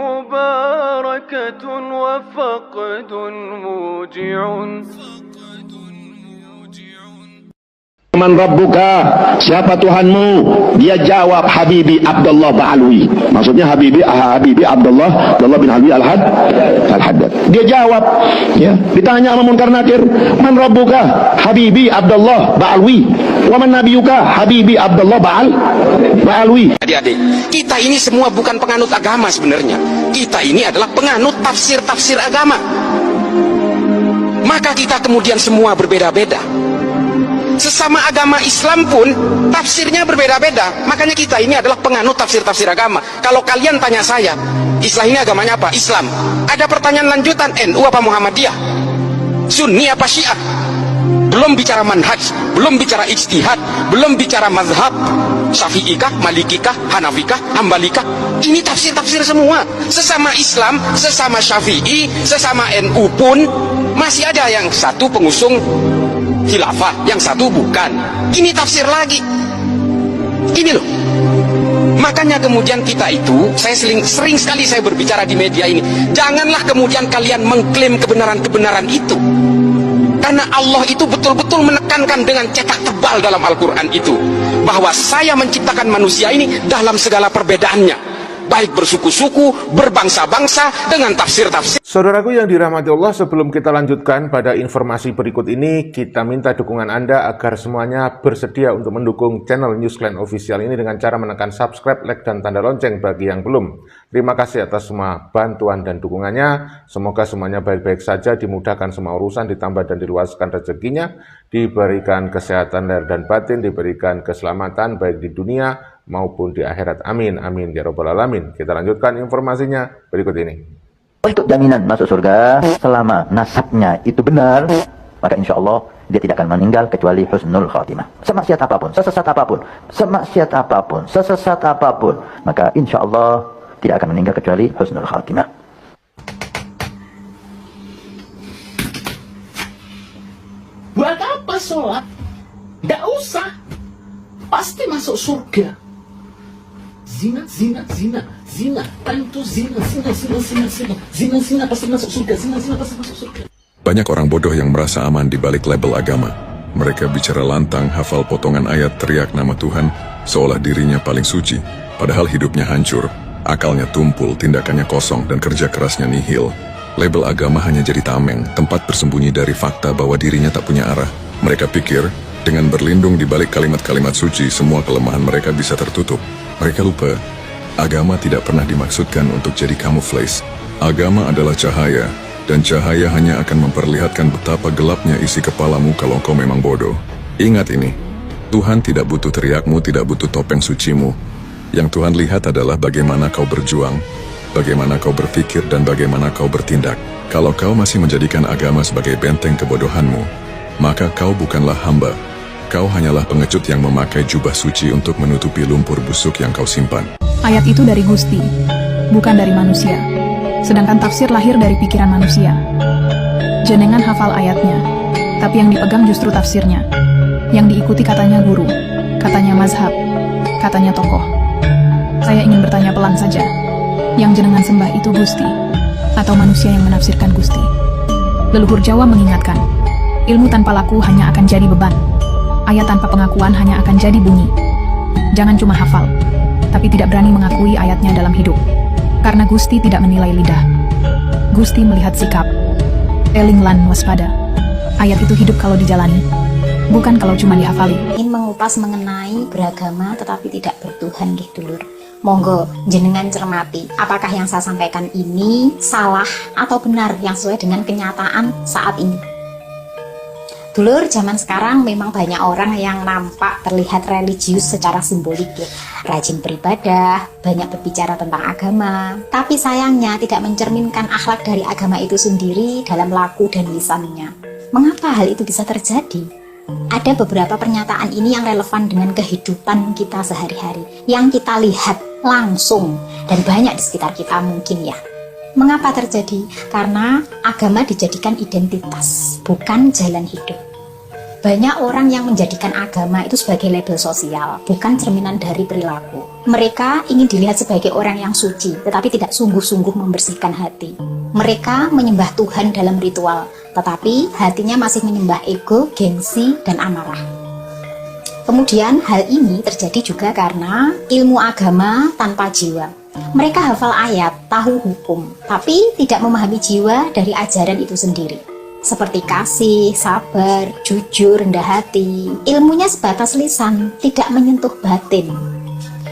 مباركة وفقد موجع. Man rabbuka, siapa Tuhanmu? Dia jawab, Habibi Abdullah Ba'alwi. Maksudnya Habibi Abdullah bin Alwi Al-Haddad. Dia jawab, ya. Ditanya sama Munkar Nakir, man rabbuka? Habibi Abdullah Ba'alwi. Wa man nabiyuka? Habibi Abdullah Ba'alwi. Adik-adik, kita ini semua bukan penganut agama sebenarnya. Kita ini adalah penganut tafsir-tafsir agama. Maka kita kemudian semua berbeda-beda. Sesama agama Islam pun tafsirnya berbeda-beda. Makanya kita ini adalah penganut tafsir-tafsir agama. Kalau kalian tanya saya, Islam ini agamanya apa? Islam. Ada pertanyaan lanjutan, NU apa Muhammadiyah? Sunni apa Syiah? Belum bicara manhaj, belum bicara ijtihad, belum bicara mazhab. Syafi'ikah, Malikikah, Hanafikah, Hambalikah? Ini tafsir-tafsir semua. Sesama Islam, sesama Syafi'i, sesama NU pun masih ada yang satu pengusung khilafah, yang satu bukan. Ini tafsir lagi. Ini loh. Makanya kemudian kita itu, saya sering sekali saya berbicara di media ini, janganlah kemudian kalian mengklaim kebenaran-kebenaran itu. Karena Allah itu betul-betul menekankan dengan cetak tebal dalam Al-Quran itu, bahwa saya menciptakan manusia ini dalam segala perbedaannya, baik bersuku-suku, berbangsa-bangsa, dengan tafsir-tafsir. Saudaraku yang dirahmati Allah, sebelum kita lanjutkan pada informasi berikut ini, kita minta dukungan Anda agar semuanya bersedia untuk mendukung channel Newsline Official ini dengan cara menekan subscribe, like, dan tanda lonceng bagi yang belum. Terima kasih atas semua bantuan dan dukungannya. Semoga semuanya baik-baik saja, dimudahkan semua urusan, ditambah dan diluaskan rezekinya, diberikan kesehatan lahir dan batin, diberikan keselamatan baik di dunia maupun di akhirat. Amin, amin, ya robbal alamin. Kita lanjutkan informasinya berikut ini. Untuk jaminan masuk surga, selama nasabnya itu benar, maka insya Allah dia tidak akan meninggal kecuali husnul khatimah. Semaksiat apapun, sesesat apapun, sesesat apapun, maka insya Allah tidak akan meninggal kecuali husnul khatimah. Buat apa sholat? Gak usah. Pasti masuk surga. Zina pasti masuk surga. Banyak orang bodoh yang merasa aman di balik label agama. Mereka bicara lantang, hafal potongan ayat, teriak nama Tuhan, seolah dirinya paling suci. Padahal hidupnya hancur, akalnya tumpul, tindakannya kosong, dan kerja kerasnya nihil. Label agama hanya jadi tameng, tempat bersembunyi dari fakta bahwa dirinya tak punya arah. Mereka pikir, dengan berlindung di balik kalimat-kalimat suci, semua kelemahan mereka bisa tertutup. Mereka lupa, agama tidak pernah dimaksudkan untuk jadi camouflage. Agama adalah cahaya, dan cahaya hanya akan memperlihatkan betapa gelapnya isi kepalamu kalau kau memang bodoh. Ingat ini, Tuhan tidak butuh teriakmu, tidak butuh topeng sucimu. Yang Tuhan lihat adalah bagaimana kau berjuang, bagaimana kau berpikir, dan bagaimana kau bertindak. Kalau kau masih menjadikan agama sebagai benteng kebodohanmu, maka kau bukanlah hamba. Kau hanyalah pengecut yang memakai jubah suci untuk menutupi lumpur busuk yang kau simpan. Ayat itu dari Gusti, bukan dari manusia. Sedangkan tafsir lahir dari pikiran manusia. Jenengan hafal ayatnya, tapi yang dipegang justru tafsirnya. Yang diikuti katanya guru, katanya mazhab, katanya tokoh. Saya ingin bertanya pelan saja. Yang jenengan sembah itu Gusti, atau manusia yang menafsirkan Gusti? Leluhur Jawa mengingatkan, ilmu tanpa laku hanya akan jadi beban. Ayat tanpa pengakuan hanya akan jadi bunyi. Jangan cuma hafal, tapi tidak berani mengakui ayatnya dalam hidup. Karena Gusti tidak menilai lidah. Gusti melihat sikap. Eling lan waspada. Ayat itu hidup kalau dijalani, bukan kalau cuma dihafali. Ingin mengupas mengenai beragama tetapi tidak bertuhan gitu dulur. Monggo jenengan cermati, apakah yang saya sampaikan ini salah atau benar yang sesuai dengan kenyataan saat ini. Dulur, zaman sekarang memang banyak orang yang nampak terlihat religius secara simbolik ya. Rajin beribadah, banyak berbicara tentang agama, tapi sayangnya tidak mencerminkan akhlak dari agama itu sendiri dalam laku dan lisannya. Mengapa hal itu bisa terjadi? Ada beberapa pernyataan ini yang relevan dengan kehidupan kita sehari-hari, yang kita lihat langsung dan banyak di sekitar kita mungkin ya. Mengapa terjadi? Karena agama dijadikan identitas, bukan jalan hidup. Banyak orang yang menjadikan agama itu sebagai label sosial, bukan cerminan dari perilaku. Mereka ingin dilihat sebagai orang yang suci, tetapi tidak sungguh-sungguh membersihkan hati. Mereka menyembah Tuhan dalam ritual, tetapi hatinya masih menyembah ego, gengsi, dan amarah. Kemudian hal ini terjadi juga karena ilmu agama tanpa jiwa. Mereka hafal ayat, tahu hukum, tapi tidak memahami jiwa dari ajaran itu sendiri. Seperti kasih, sabar, jujur, rendah hati. Ilmunya sebatas lisan, tidak menyentuh batin.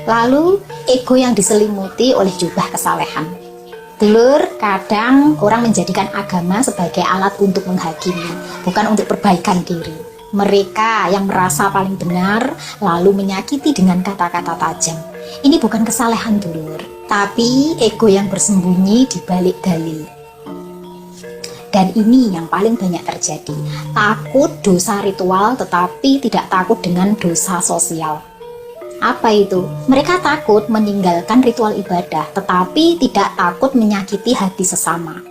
Lalu, ego yang diselimuti oleh jubah kesalehan. Dulur, kadang orang menjadikan agama sebagai alat untuk menghakimi, bukan untuk perbaikan diri. Mereka yang merasa paling benar, lalu menyakiti dengan kata-kata tajam. Ini bukan kesalehan, dulur, tapi ego yang bersembunyi di balik dalil. Dan ini yang paling banyak terjadi. Takut dosa ritual tetapi tidak takut dengan dosa sosial. Apa itu? Mereka takut meninggalkan ritual ibadah tetapi tidak takut menyakiti hati sesama.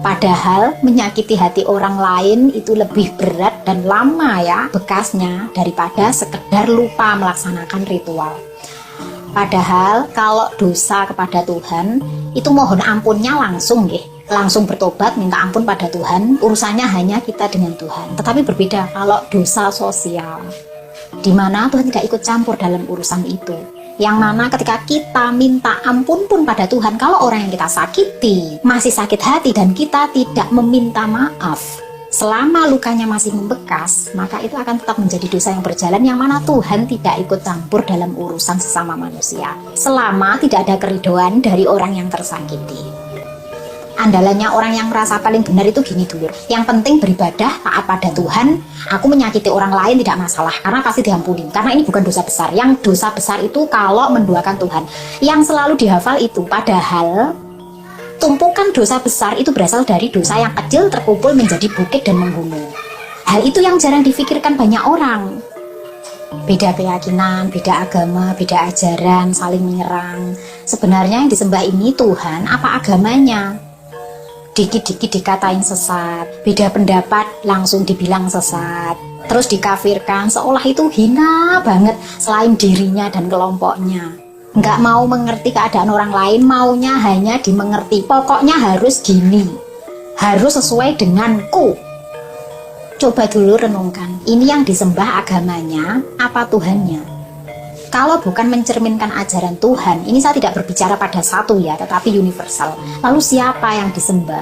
Padahal menyakiti hati orang lain itu lebih berat dan lama ya bekasnya daripada sekedar lupa melaksanakan ritual. Padahal kalau dosa kepada Tuhan itu mohon ampunnya langsung nggih. Langsung bertobat, minta ampun pada Tuhan, urusannya hanya kita dengan Tuhan. Tetapi berbeda kalau dosa sosial, di mana Tuhan tidak ikut campur dalam urusan itu. Yang mana ketika kita minta ampun pun pada Tuhan, kalau orang yang kita sakiti masih sakit hati dan kita tidak meminta maaf, selama lukanya masih membekas, maka itu akan tetap menjadi dosa yang berjalan, yang mana Tuhan tidak ikut campur dalam urusan sesama manusia, selama tidak ada keridhaan dari orang yang tersakiti. Andalannya orang yang merasa paling benar itu gini dulur, yang penting beribadah, taat pada Tuhan, aku menyakiti orang lain tidak masalah, karena pasti diampuni, karena ini bukan dosa besar. Yang dosa besar itu kalau menduakan Tuhan, yang selalu dihafal itu. Padahal tumpukan dosa besar itu berasal dari dosa yang kecil terkumpul menjadi bukit dan membunuh. Hal itu yang jarang difikirkan banyak orang. Beda keyakinan, beda agama, beda ajaran, saling menyerang. Sebenarnya yang disembah ini Tuhan apa agamanya? Dikit-dikit dikatain sesat, beda pendapat langsung dibilang sesat, terus dikafirkan seolah itu hina banget selain dirinya dan kelompoknya. Nggak mau mengerti keadaan orang lain, maunya hanya dimengerti, pokoknya harus gini, harus sesuai denganku. Coba dulu renungkan, ini yang disembah agamanya apa Tuhannya? Kalau bukan mencerminkan ajaran Tuhan, ini saya tidak berbicara pada satu ya, tetapi universal. Lalu siapa yang disembah?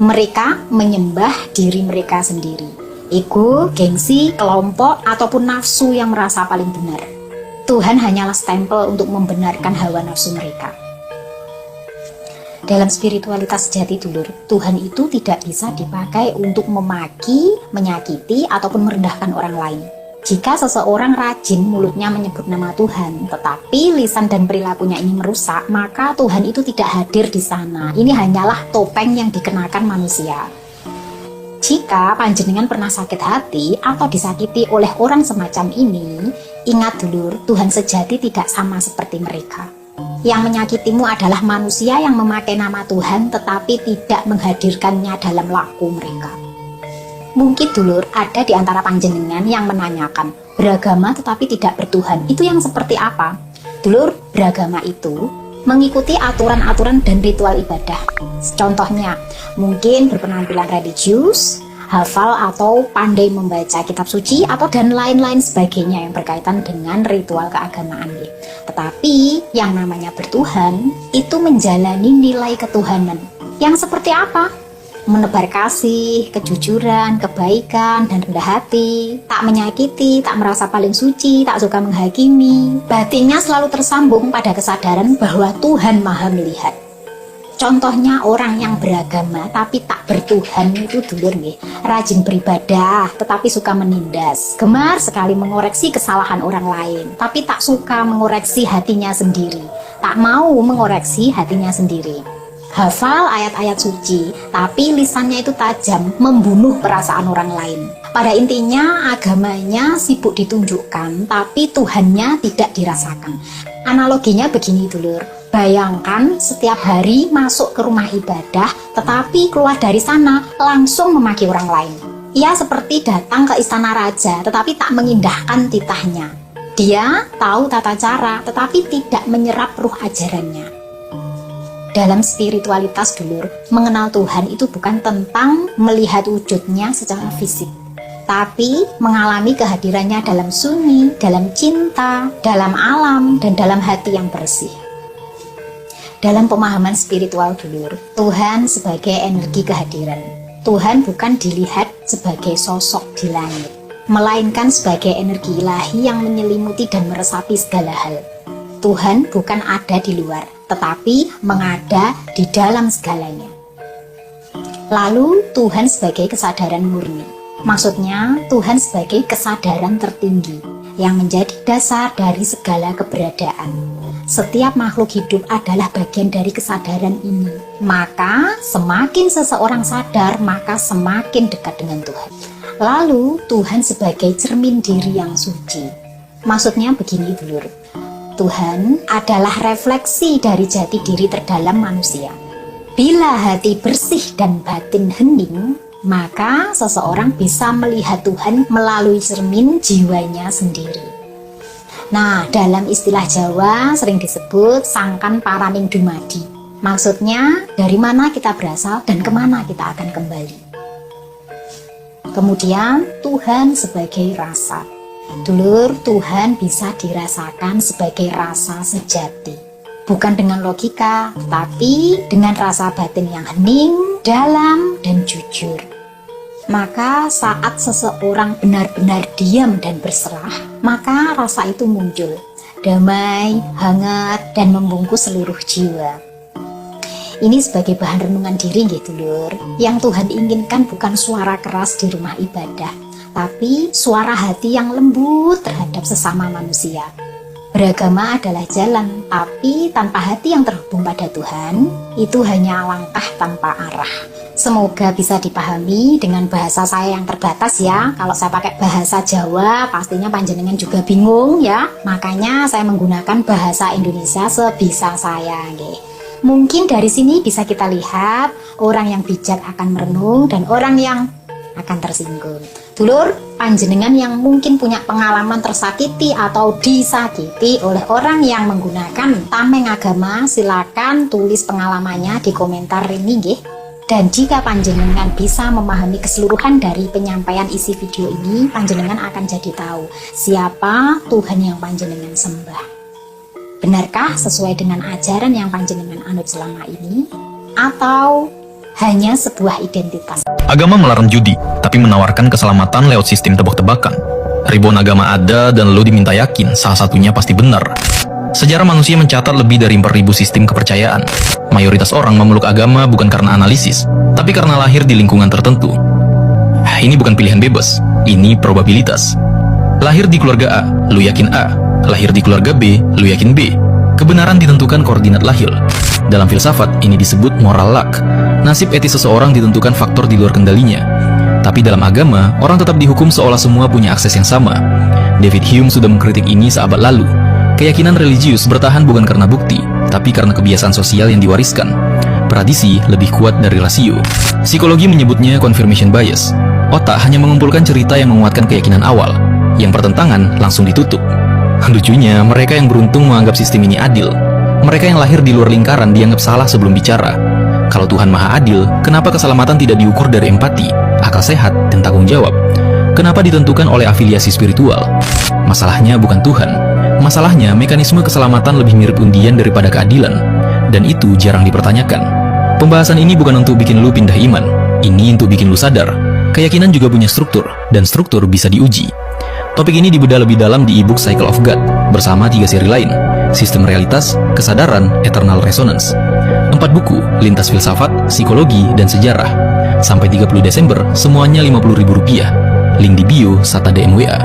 Mereka menyembah diri mereka sendiri. Ego, gengsi, kelompok, ataupun nafsu yang merasa paling benar. Tuhan hanyalah stempel untuk membenarkan hawa nafsu mereka. Dalam spiritualitas sejati dulur, Tuhan itu tidak bisa dipakai untuk memaki, menyakiti, ataupun merendahkan orang lain. Jika seseorang rajin mulutnya menyebut nama Tuhan, tetapi lisan dan perilakunya ini merusak, maka Tuhan itu tidak hadir di sana. Ini hanyalah topeng yang dikenakan manusia. Jika panjenengan pernah sakit hati atau disakiti oleh orang semacam ini, ingat dulur, Tuhan sejati tidak sama seperti mereka. Yang menyakitimu adalah manusia yang memakai nama Tuhan tetapi tidak menghadirkannya dalam laku mereka. Mungkin dulur ada di antara panjenengan yang menanyakan, beragama tetapi tidak bertuhan, itu yang seperti apa? Dulur, beragama itu mengikuti aturan-aturan dan ritual ibadah. Contohnya, mungkin berpenampilan religius, hafal atau pandai membaca kitab suci, atau dan lain-lain sebagainya yang berkaitan dengan ritual keagamaan. Tetapi yang namanya bertuhan itu menjalani nilai ketuhanan. Yang seperti apa? Menebar kasih, kejujuran, kebaikan, dan rendah hati, tak menyakiti, tak merasa paling suci, tak suka menghakimi. Batinnya selalu tersambung pada kesadaran bahwa Tuhan Maha melihat. Contohnya orang yang beragama tapi tak bertuhan itu dulur nggih, rajin beribadah tetapi suka menindas, gemar sekali mengoreksi kesalahan orang lain, tapi tak suka mengoreksi hatinya sendiri, tak mau mengoreksi hatinya sendiri. Hafal ayat-ayat suci, tapi lisannya itu tajam, membunuh perasaan orang lain. Pada intinya agamanya sibuk ditunjukkan, tapi Tuhannya tidak dirasakan. Analoginya begini dulur, bayangkan setiap hari masuk ke rumah ibadah, tetapi keluar dari sana langsung memaki orang lain. Ia seperti datang ke istana raja, tetapi tak mengindahkan titahnya. Dia tahu tata cara, tetapi tidak menyerap ruh ajarannya. Dalam spiritualitas dulur, mengenal Tuhan itu bukan tentang melihat wujudnya secara fisik, tapi mengalami kehadirannya dalam sunyi, dalam cinta, dalam alam, dan dalam hati yang bersih. Dalam pemahaman spiritual dulur, Tuhan sebagai energi kehadiran. Tuhan bukan dilihat sebagai sosok di langit, melainkan sebagai energi ilahi yang menyelimuti dan meresapi segala hal. Tuhan bukan ada di luar, tetapi mengada di dalam segalanya. Lalu Tuhan sebagai kesadaran murni. Maksudnya Tuhan sebagai kesadaran tertinggi yang menjadi dasar dari segala keberadaan. Setiap makhluk hidup adalah bagian dari kesadaran ini. Maka semakin seseorang sadar, maka semakin dekat dengan Tuhan. Lalu Tuhan sebagai cermin diri yang suci. Maksudnya begini dulur, Tuhan adalah refleksi dari jati diri terdalam manusia. Bila hati bersih dan batin hening, maka seseorang bisa melihat Tuhan melalui cermin jiwanya sendiri. Nah, dalam istilah Jawa sering disebut sangkan paraning dumadi. Maksudnya, dari mana kita berasal dan kemana kita akan kembali. Kemudian, Tuhan sebagai rasa. Dulur, Tuhan bisa dirasakan sebagai rasa sejati. Bukan dengan logika, tapi dengan rasa batin yang hening, dalam, dan jujur. Maka saat seseorang benar-benar diam dan berserah, maka rasa itu muncul, damai, hangat, dan membungkus seluruh jiwa. Ini sebagai bahan renungan diri gitu lur. Yang Tuhan inginkan bukan suara keras di rumah ibadah, tapi suara hati yang lembut terhadap sesama manusia. Beragama adalah jalan, tapi tanpa hati yang terhubung pada Tuhan, itu hanya langkah tanpa arah. Semoga bisa dipahami dengan bahasa saya yang terbatas ya. Kalau saya pakai bahasa Jawa, pastinya panjenengan juga bingung ya. Makanya saya menggunakan bahasa Indonesia sebisa saya. Mungkin dari sini bisa kita lihat orang yang bijak akan merenung dan orang yang akan tersinggung. Dulur, panjenengan yang mungkin punya pengalaman tersakiti atau disakiti oleh orang yang menggunakan tameng agama, silakan tulis pengalamannya di komentar ini nggih. Dan jika panjenengan bisa memahami keseluruhan dari penyampaian isi video ini, panjenengan akan jadi tahu siapa Tuhan yang panjenengan sembah. Benarkah sesuai dengan ajaran yang panjenengan anut selama ini? Atau hanya sebuah identitas? Agama melarang judi, tapi menawarkan keselamatan lewat sistem tebak-tebakan. Ribuan agama ada dan lu diminta yakin salah satunya pasti benar. Sejarah manusia mencatat lebih dari 4.000 sistem kepercayaan. Mayoritas orang memeluk agama bukan karena analisis, tapi karena lahir di lingkungan tertentu. Ini bukan pilihan bebas, ini probabilitas. Lahir di keluarga A, lu yakin A. Lahir di keluarga B, lu yakin B. Kebenaran ditentukan koordinat lahir. Dalam filsafat, ini disebut moral luck. Nasib etis seseorang ditentukan faktor di luar kendalinya. Tapi dalam agama, orang tetap dihukum seolah semua punya akses yang sama. David Hume sudah mengkritik ini seabad lalu. Keyakinan religius bertahan bukan karena bukti, tapi karena kebiasaan sosial yang diwariskan. Tradisi lebih kuat dari rasio. Psikologi menyebutnya confirmation bias. Otak hanya mengumpulkan cerita yang menguatkan keyakinan awal. Yang pertentangan langsung ditutup. Lucunya, mereka yang beruntung menganggap sistem ini adil. Mereka yang lahir di luar lingkaran dianggap salah sebelum bicara. Kalau Tuhan Maha Adil, kenapa keselamatan tidak diukur dari empati, akal sehat, dan tanggung jawab? Kenapa ditentukan oleh afiliasi spiritual? Masalahnya bukan Tuhan. Masalahnya, mekanisme keselamatan lebih mirip undian daripada keadilan, dan itu jarang dipertanyakan. Pembahasan ini bukan untuk bikin lu pindah iman, ini untuk bikin lu sadar. Keyakinan juga punya struktur, dan struktur bisa diuji. Topik ini dibedah lebih dalam di ebook Cycle of God, bersama 3 seri lain, Sistem Realitas, Kesadaran, Eternal Resonance. 4 buku, Lintas Filsafat, Psikologi, dan Sejarah. Sampai 30 Desember, semuanya Rp50.000. Link di bio, SATA DMWA.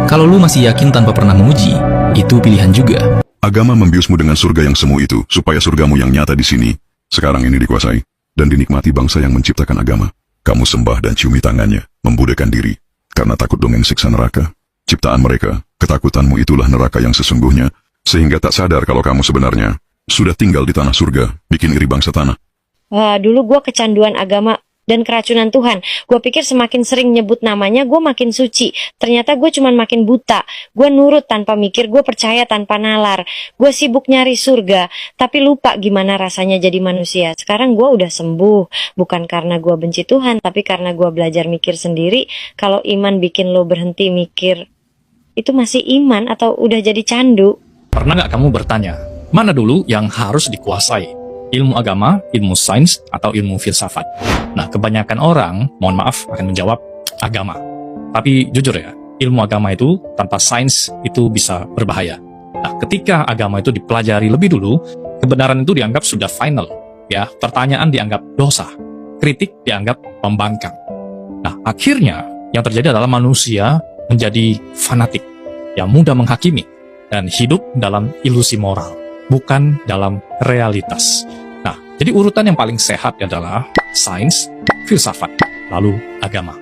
Kalau lu masih yakin tanpa pernah menguji, itu pilihan juga. Agama membiusmu dengan surga yang semu itu, supaya surgamu yang nyata di sini, sekarang ini dikuasai, dan dinikmati bangsa yang menciptakan agama. Kamu sembah dan ciumi tangannya, membudakan diri, karena takut dongeng siksa neraka. Ciptaan mereka, ketakutanmu itulah neraka yang sesungguhnya, sehingga tak sadar kalau kamu sebenarnya sudah tinggal di tanah surga, bikin iri bangsa tanah. Wah, dulu gue kecanduan agama, dan keracunan Tuhan. Gue pikir semakin sering nyebut namanya, gue makin suci. Ternyata gue cuman makin buta. Gue nurut tanpa mikir, gue percaya tanpa nalar. Gue sibuk nyari surga, tapi lupa gimana rasanya jadi manusia. Sekarang gue udah sembuh, bukan karena gue benci Tuhan, tapi karena gue belajar mikir sendiri. Kalau iman bikin lo berhenti mikir, itu masih iman atau udah jadi candu? Pernah nggak kamu bertanya, mana dulu yang harus dikuasai? Ilmu agama, ilmu sains, atau ilmu filsafat? Nah, kebanyakan orang, mohon maaf, akan menjawab agama. Tapi jujur ya, ilmu agama itu tanpa sains itu bisa berbahaya. Nah, ketika agama itu dipelajari lebih dulu, kebenaran itu dianggap sudah final. Ya, pertanyaan dianggap dosa, kritik dianggap pembangkang. Nah, akhirnya yang terjadi adalah manusia menjadi fanatik, yang mudah menghakimi, dan hidup dalam ilusi moral, bukan dalam realitas. Nah, jadi urutan yang paling sehat adalah sains, filsafat, lalu agama.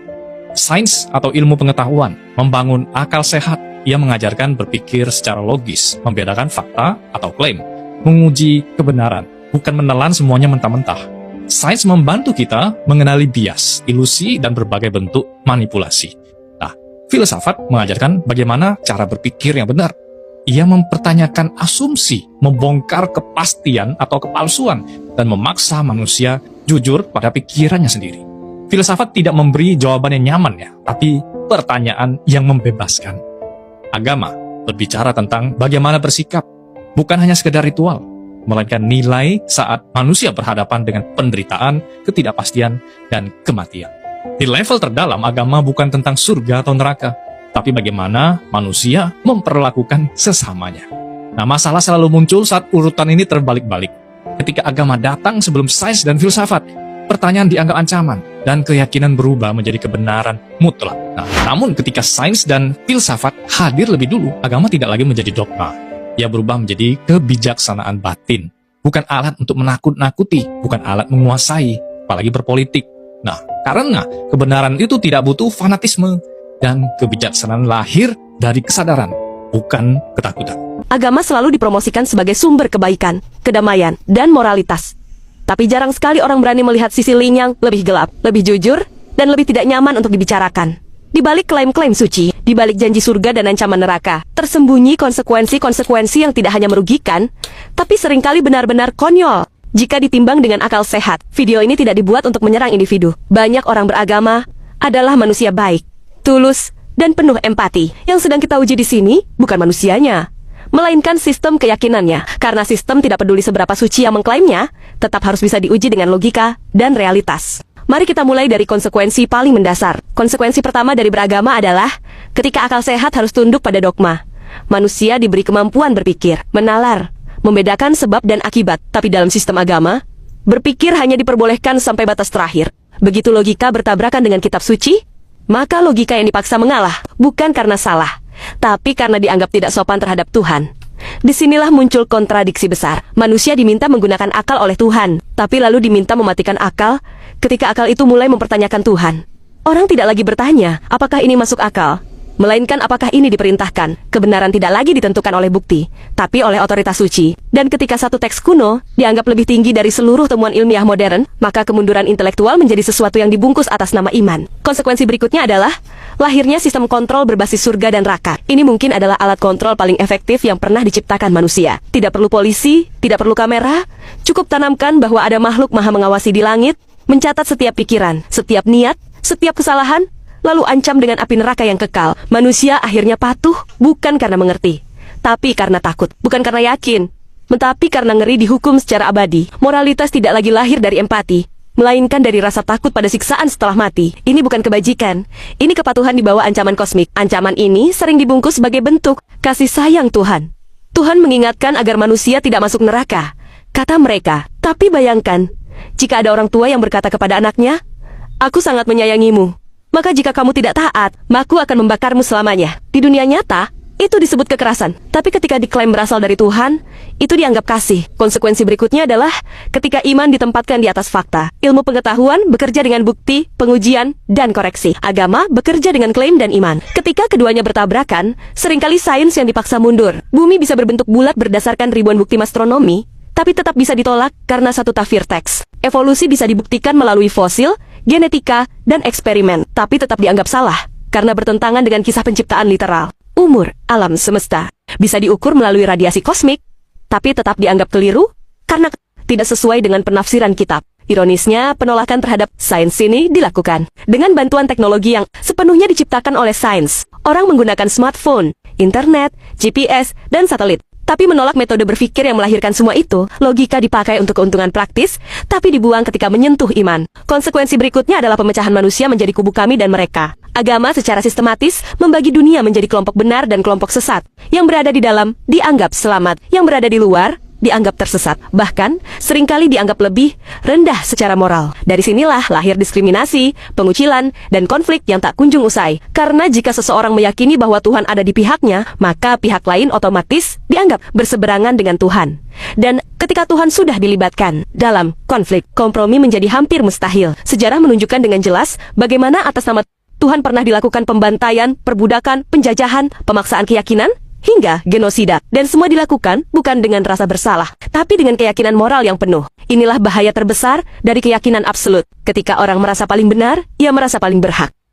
Sains atau ilmu pengetahuan membangun akal sehat. Ia mengajarkan berpikir secara logis, membedakan fakta atau klaim, menguji kebenaran, bukan menelan semuanya mentah-mentah. Sains membantu kita mengenali bias, ilusi, dan berbagai bentuk manipulasi. Nah, filsafat mengajarkan bagaimana cara berpikir yang benar. Ia mempertanyakan asumsi, membongkar kepastian atau kepalsuan, dan memaksa manusia jujur pada pikirannya sendiri. Filsafat tidak memberi jawaban yang nyaman ya, tapi pertanyaan yang membebaskan. Agama berbicara tentang bagaimana bersikap, bukan hanya sekedar ritual, melainkan nilai saat manusia berhadapan dengan penderitaan, ketidakpastian, dan kematian. Di level terdalam, agama bukan tentang surga atau neraka, tapi bagaimana manusia memperlakukan sesamanya. Nah, masalah selalu muncul saat urutan ini terbalik-balik. Ketika agama datang sebelum sains dan filsafat, pertanyaan dianggap ancaman, dan keyakinan berubah menjadi kebenaran mutlak. Nah, namun ketika sains dan filsafat hadir lebih dulu, agama tidak lagi menjadi dogma. Ia berubah menjadi kebijaksanaan batin. Bukan alat untuk menakut-nakuti, bukan alat menguasai, apalagi berpolitik. Nah, karena kebenaran itu tidak butuh fanatisme, dan kebijaksanaan lahir dari kesadaran, bukan ketakutan. Agama selalu dipromosikan sebagai sumber kebaikan, kedamaian, dan moralitas. Tapi jarang sekali orang berani melihat sisi Ling yang lebih gelap, lebih jujur, dan lebih tidak nyaman untuk dibicarakan. Di balik klaim-klaim suci, di balik janji surga dan ancaman neraka, tersembunyi konsekuensi-konsekuensi yang tidak hanya merugikan, tapi seringkali benar-benar konyol. Jika ditimbang dengan akal sehat, video ini tidak dibuat untuk menyerang individu. Banyak orang beragama adalah manusia baik, tulus, dan penuh empati. Yang sedang kita uji di sini bukan manusianya, melainkan sistem keyakinannya. Karena sistem tidak peduli seberapa suci yang mengklaimnya, tetap harus bisa diuji dengan logika dan realitas. Mari kita mulai dari konsekuensi paling mendasar. Konsekuensi pertama dari beragama adalah ketika akal sehat harus tunduk pada dogma. Manusia diberi kemampuan berpikir, menalar, membedakan sebab dan akibat. Tapi dalam sistem agama, berpikir hanya diperbolehkan sampai batas terakhir. Begitu logika bertabrakan dengan kitab suci, maka logika yang dipaksa mengalah, bukan karena salah, tapi karena dianggap tidak sopan terhadap Tuhan. Disinilah muncul kontradiksi besar. Manusia diminta menggunakan akal oleh Tuhan, tapi lalu diminta mematikan akal ketika akal itu mulai mempertanyakan Tuhan. Orang tidak lagi bertanya, apakah ini masuk akal? Melainkan apakah ini diperintahkan. Kebenaran tidak lagi ditentukan oleh bukti, tapi oleh otoritas suci. Dan ketika satu teks kuno dianggap lebih tinggi dari seluruh temuan ilmiah modern, maka kemunduran intelektual menjadi sesuatu yang dibungkus atas nama iman. Konsekuensi berikutnya adalah lahirnya sistem kontrol berbasis surga dan neraka. Ini mungkin adalah alat kontrol paling efektif yang pernah diciptakan manusia. Tidak perlu polisi, tidak perlu kamera, cukup tanamkan bahwa ada makhluk maha mengawasi di langit, mencatat setiap pikiran, setiap niat, setiap kesalahan, lalu ancam dengan api neraka yang kekal. Manusia akhirnya patuh, bukan karena mengerti, tapi karena takut. Bukan karena yakin, tetapi karena ngeri dihukum secara abadi. Moralitas tidak lagi lahir dari empati, melainkan dari rasa takut pada siksaan setelah mati. Ini bukan kebajikan, ini kepatuhan di bawah ancaman kosmik. Ancaman ini sering dibungkus sebagai bentuk kasih sayang Tuhan. Tuhan mengingatkan agar manusia tidak masuk neraka, kata mereka. Tapi bayangkan, jika ada orang tua yang berkata kepada anaknya, "Aku sangat menyayangimu, maka jika kamu tidak taat, aku akan membakarmu selamanya." Di dunia nyata, itu disebut kekerasan. Tapi ketika diklaim berasal dari Tuhan, itu dianggap kasih. Konsekuensi berikutnya adalah ketika iman ditempatkan di atas fakta. Ilmu pengetahuan bekerja dengan bukti, pengujian, dan koreksi. Agama bekerja dengan klaim dan iman. Ketika keduanya bertabrakan, seringkali sains yang dipaksa mundur. Bumi bisa berbentuk bulat berdasarkan ribuan bukti astronomi, tapi tetap bisa ditolak karena satu tafsir teks. Evolusi bisa dibuktikan melalui fosil, genetika, dan eksperimen, tapi tetap dianggap salah karena bertentangan dengan kisah penciptaan literal. Umur alam semesta bisa diukur melalui radiasi kosmik, tapi tetap dianggap keliru karena tidak sesuai dengan penafsiran kitab. Ironisnya, penolakan terhadap sains ini dilakukan dengan bantuan teknologi yang sepenuhnya diciptakan oleh sains. Orang menggunakan smartphone, internet, GPS, dan satelit, tapi menolak metode berpikir yang melahirkan semua itu. Logika dipakai untuk keuntungan praktis, tapi dibuang ketika menyentuh iman. Konsekuensi berikutnya adalah pemecahan manusia menjadi kubu kami dan mereka. Agama secara sistematis membagi dunia menjadi kelompok benar dan kelompok sesat. Yang berada di dalam dianggap selamat, yang berada di luar dianggap tersesat, bahkan seringkali dianggap lebih rendah secara moral. Dari sinilah lahir diskriminasi, pengucilan, dan konflik yang tak kunjung usai. Karena jika seseorang meyakini bahwa Tuhan ada di pihaknya, maka pihak lain otomatis dianggap berseberangan dengan Tuhan. Dan ketika Tuhan sudah dilibatkan dalam konflik, kompromi menjadi hampir mustahil. Sejarah menunjukkan dengan jelas bagaimana atas nama Tuhan pernah dilakukan pembantaian, perbudakan, penjajahan, pemaksaan keyakinan, hingga genosida. Dan semua dilakukan bukan dengan rasa bersalah, tapi dengan keyakinan moral yang penuh. Inilah bahaya terbesar dari keyakinan absolut. Ketika orang merasa paling benar, ia merasa paling berhak.